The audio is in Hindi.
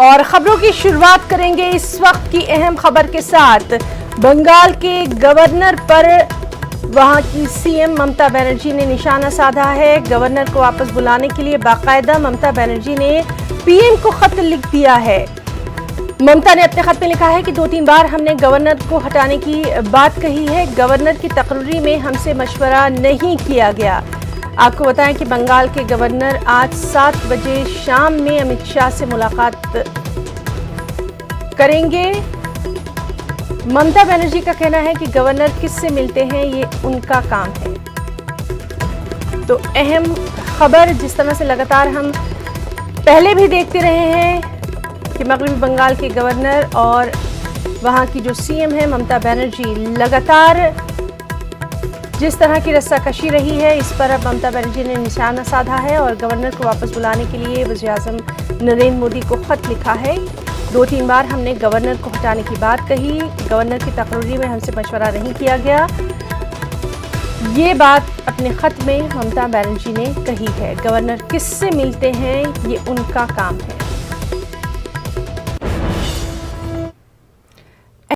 और खबरों की शुरुआत करेंगे इस वक्त की अहम खबर के साथ। बंगाल के गवर्नर पर वहां की सीएम ममता बनर्जी ने निशाना साधा है। गवर्नर को वापस बुलाने के लिए बाकायदा ममता बनर्जी ने पीएम को खत लिख दिया है। ममता ने अपने खत में लिखा है कि 2-3 बार हमने गवर्नर को हटाने की बात कही है। गवर्नर की तकरीर में हमसे मशवरा नहीं किया गया। आपको बताएं कि बंगाल के गवर्नर आज 7 बजे शाम में अमित शाह से मुलाकात करेंगे। ममता बनर्जी का कहना है कि गवर्नर किससे मिलते हैं ये उनका काम है। तो अहम खबर जिस तरह से लगातार हम पहले भी देखते रहे हैं कि मगरबी बंगाल के गवर्नर और वहां की जो सीएम है ममता बनर्जी लगातार जिस तरह की रस्साकशी रही है, इस पर अब ममता बनर्जी ने निशाना साधा है और गवर्नर को वापस बुलाने के लिए वज़ीर-ए-आज़म नरेंद्र मोदी को खत लिखा है। 2-3 बार हमने गवर्नर को हटाने की बात कही, गवर्नर की तकरीर में हमसे मशवरा नहीं किया गया। ये बात अपने खत में ममता बनर्जी ने कही है। गवर्नर किससे मिलते हैं ये उनका काम है।